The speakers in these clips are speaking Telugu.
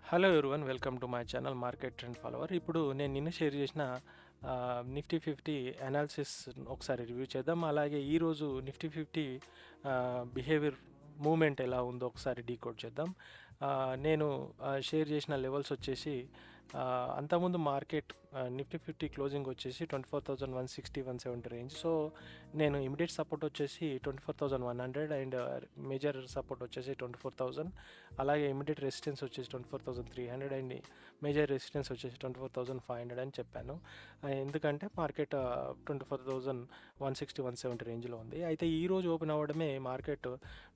Hello everyone, welcome to my channel market trend follower. ఇప్పుడు నేను నిన్న షేర్ చేసిన నిఫ్టీ 50 అనాలిసిస్ ఒకసారి రివ్యూ చేద్దాం. అలాగే ఈరోజు నిఫ్టీ 50 బిహేవియర్ మూమెంట్ ఎలా ఉందో ఒకసారి డీకోడ్ చేద్దాం. నేను షేర్ చేసిన లెవెల్స్ వచ్చేసి అంతకుముందు మార్కెట్ నిఫ్టీ 50 క్లోజింగ్ వచ్చేసి 24,160 170 రేంజ్. సో నేను ఇమీడియట్ సపోర్ట్ వచ్చేసి 24,100 అండ్ మేజర్ సపోర్ట్ వచ్చేసి 24,000. అలాగే ఇమీడియట్ రెసిస్టెన్స్ వచ్చేసి 24,300 అండ్ మేజర్ రెసిస్టెన్స్ వచ్చేసి 24,500 అని చెప్పాను. ఎందుకంటే మార్కెట్ 24,160 170 రేంజ్లో ఉంది. అయితే ఈరోజు ఓపెన్ అవ్వడమే మార్కెట్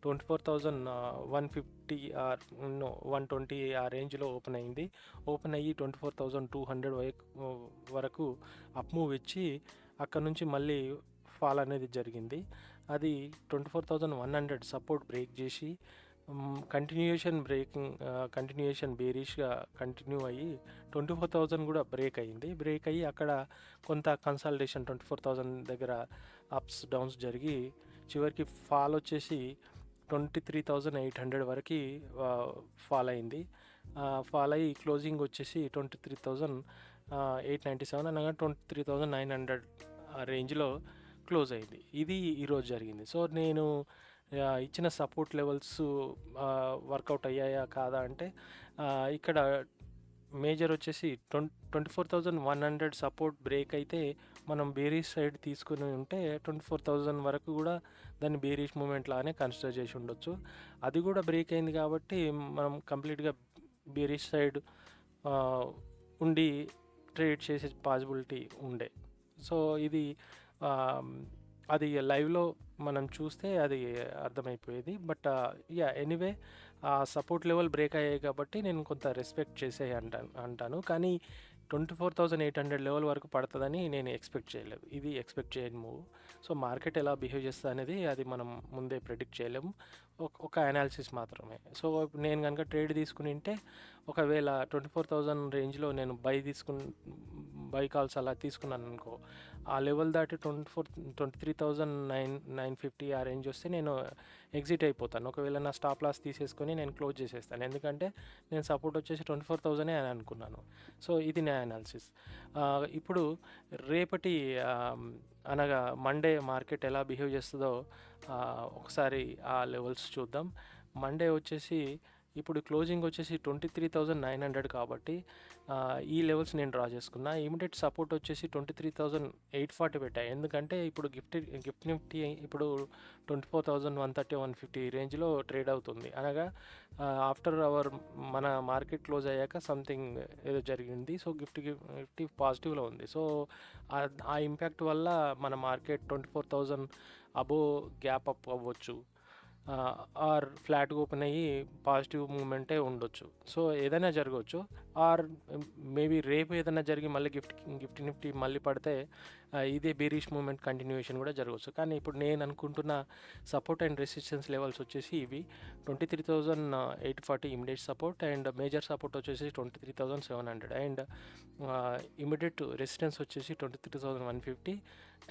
24,150 ఆర్ 120 ఆ రేంజ్లో ఓపెన్ అయింది. ఓపెన్ అయ్యి 24,200 వరకు అప్ మూవ్ ఇచ్చి అక్కడ నుంచి మళ్ళీ ఫాల్ అనేది జరిగింది. అది 24,100 సపోర్ట్ బ్రేక్ చేసి కంటిన్యూయేషన్ బేరిష్గా కంటిన్యూ అయ్యి 24,000 కూడా బ్రేక్ అయ్యింది. బ్రేక్ అయ్యి అక్కడ కొంత కన్సాలిడేషన్ 24,000 దగ్గర అప్స్ డౌన్స్ జరిగి చివరికి ఫాల్ వచ్చేసి 23,800 వరకు ఫాల్ అయింది. ఫాల్ అయ్యి క్లోజింగ్ వచ్చేసి 23,897 అనగా 23,900 రేంజ్లో క్లోజ్ అయింది. ఇది ఈరోజు జరిగింది. సో నేను ఇచ్చిన సపోర్ట్ లెవెల్స్ వర్కౌట్ అయ్యాయా కాదా అంటే ఇక్కడ మేజర్ వచ్చేసి 24,100 సపోర్ట్ బ్రేక్ అయితే మనం బేరీష్ సైడ్ తీసుకుని ఉంటే 24,000 వరకు కూడా దాన్ని బేరీష్ మూమెంట్ లానే కన్సిడర్ చేసి ఉండొచ్చు. అది కూడా బ్రేక్ అయింది కాబట్టి మనం కంప్లీట్గా బేరీష్ సైడ్ ఉండి ట్రేడ్ చేసే పాసిబిలిటీ ఉండే. సో ఇది అది లైవ్లో మనం చూస్తే అది అర్థమైపోయేది. But anyway support level break అయ్యాయి కాబట్టి నేను కొంత రెస్పెక్ట్ చేసే అంటాను. కానీ 24,800 లెవెల్ వరకు పడుతుందని నేను ఎక్స్పెక్ట్ చేయలేదు. ఇది ఎక్స్పెక్ట్ చేయని మూవ్. సో మార్కెట్ ఎలా బిహేవ్ చేస్తుంది అనేది అది మనం ముందే ప్రెడిక్ట్ చేయలేము. ఒక అనాలిసిస్ మాత్రమే. సో నేను కనుక ట్రేడ్ తీసుకుని ఉంటే ఒకవేళ 24,000 రేంజ్లో నేను బై కాల్స్ అలా తీసుకున్నాను అనుకో, ఆ లెవెల్ దాటి 23,950 ఆ రేంజ్ వస్తే నేను ఎగ్జిట్ అయిపోతాను. ఒకవేళ నా స్టాప్ లాస్ తీసేసుకొని నేను క్లోజ్ చేసేస్తాను. ఎందుకంటే నేను సపోర్ట్ వచ్చేసి 24,000 అని అనుకున్నాను. సో ఇది నా అనాలిసిస్. ఇప్పుడు రేపటి అనగా మండే మార్కెట్ ఎలా బిహేవ్ చేస్తుందో ఒకసారి ఆ లెవెల్స్ చూద్దాం. మండే వచ్చేసి ఇప్పుడు క్లోజింగ్ వచ్చేసి 23,900 కాబట్టి ఈ లెవెల్స్ నేను డ్రా చేసుకున్నా. ఇమీడియట్ సపోర్ట్ వచ్చేసి 23,840 పెట్టాయి. ఎందుకంటే ఇప్పుడు గిఫ్ట్ నిఫ్టీ ఇప్పుడు 24,130 150 రేంజ్లో ట్రేడ్ అవుతుంది. అనగా ఆఫ్టర్ మన మార్కెట్ క్లోజ్ అయ్యాక సంథింగ్ ఏదో జరిగింది. సో నిఫ్టీ పాజిటివ్లో ఉంది. సో ఆ ఇంపాక్ట్ వల్ల మన మార్కెట్ 24,000 అబోవ్ గ్యాప్ అప్ అవ్వచ్చు, ఆర్ ఫ్లాట్గా ఓపెన్ అయ్యి పాజిటివ్ మూమెంటే ఉండొచ్చు. సో ఏదైనా జరగవచ్చు. ఆర్ మేబీ రేపు ఏదైనా జరిగి మళ్ళీ గిఫ్ట్ నిఫ్టీ మళ్ళీ పడితే ఇదే బేరిష్ మూమెంట్ కంటిన్యూయేషన్ కూడా జరగవచ్చు. కానీ ఇప్పుడు నేను అనుకుంటున్న సపోర్ట్ అండ్ రెసిస్టెన్స్ లెవెల్స్ వచ్చేసి ఇవి 23,840 immediate support and major support వచ్చేసి 23,700 అండ్ ఇమీడియట్ రెసిస్టెన్స్ వచ్చేసి 23,150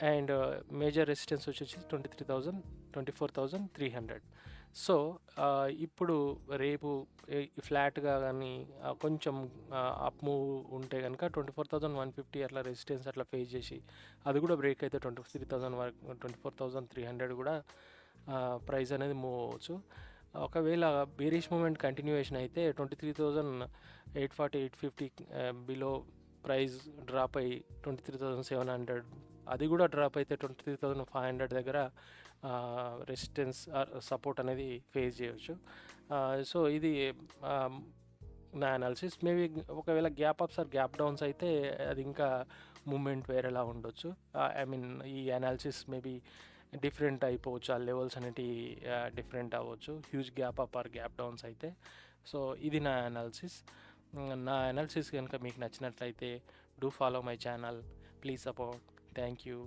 అండ్ మేజర్ రెసిస్టెన్స్ వచ్చేసి 24,300. సో ఇప్పుడు రేపు ఫ్లాట్గా కానీ కొంచెం అప్ మూవ్ ఉంటే కనుక 24,150 అట్లా రెసిస్టెన్స్ అట్లా ఫేస్ చేసి అది కూడా బ్రేక్ అయితే 23,000 వరకు 24,300 కూడా ప్రైస్ అనేది మూవ్ అవ్వచ్చు. ఒకవేళ బేరిష్ మూమెంట్ కంటిన్యూయేషన్ అయితే 23,840 850 బిలో ప్రైస్ డ్రాప్ అయ్యి 23,700 అది కూడా డ్రాప్ అయితే 23,500 దగ్గర రెసిస్టెన్స్ సపోర్ట్ అనేది ఫేస్ చేయవచ్చు. సో ఇది నా అనాలిసిస్. మేబీ ఒకవేళ gap ups or gap downs అయితే అది ఇంకా మూమెంట్ వేరేలా ఉండొచ్చు. ఐ మీన్ ఈ అనాలిసిస్ మేబీ డిఫరెంట్ అయిపోవచ్చు. ఆ లెవెల్స్ అనేటివి డిఫరెంట్ అవ్వచ్చు huge gap up or gap downs అయితే. సో ఇది నా అనాలిసిస్. నా అనాలిసిస్ కనుక మీకు నచ్చినట్లయితే do follow my channel. Please support. Thank you.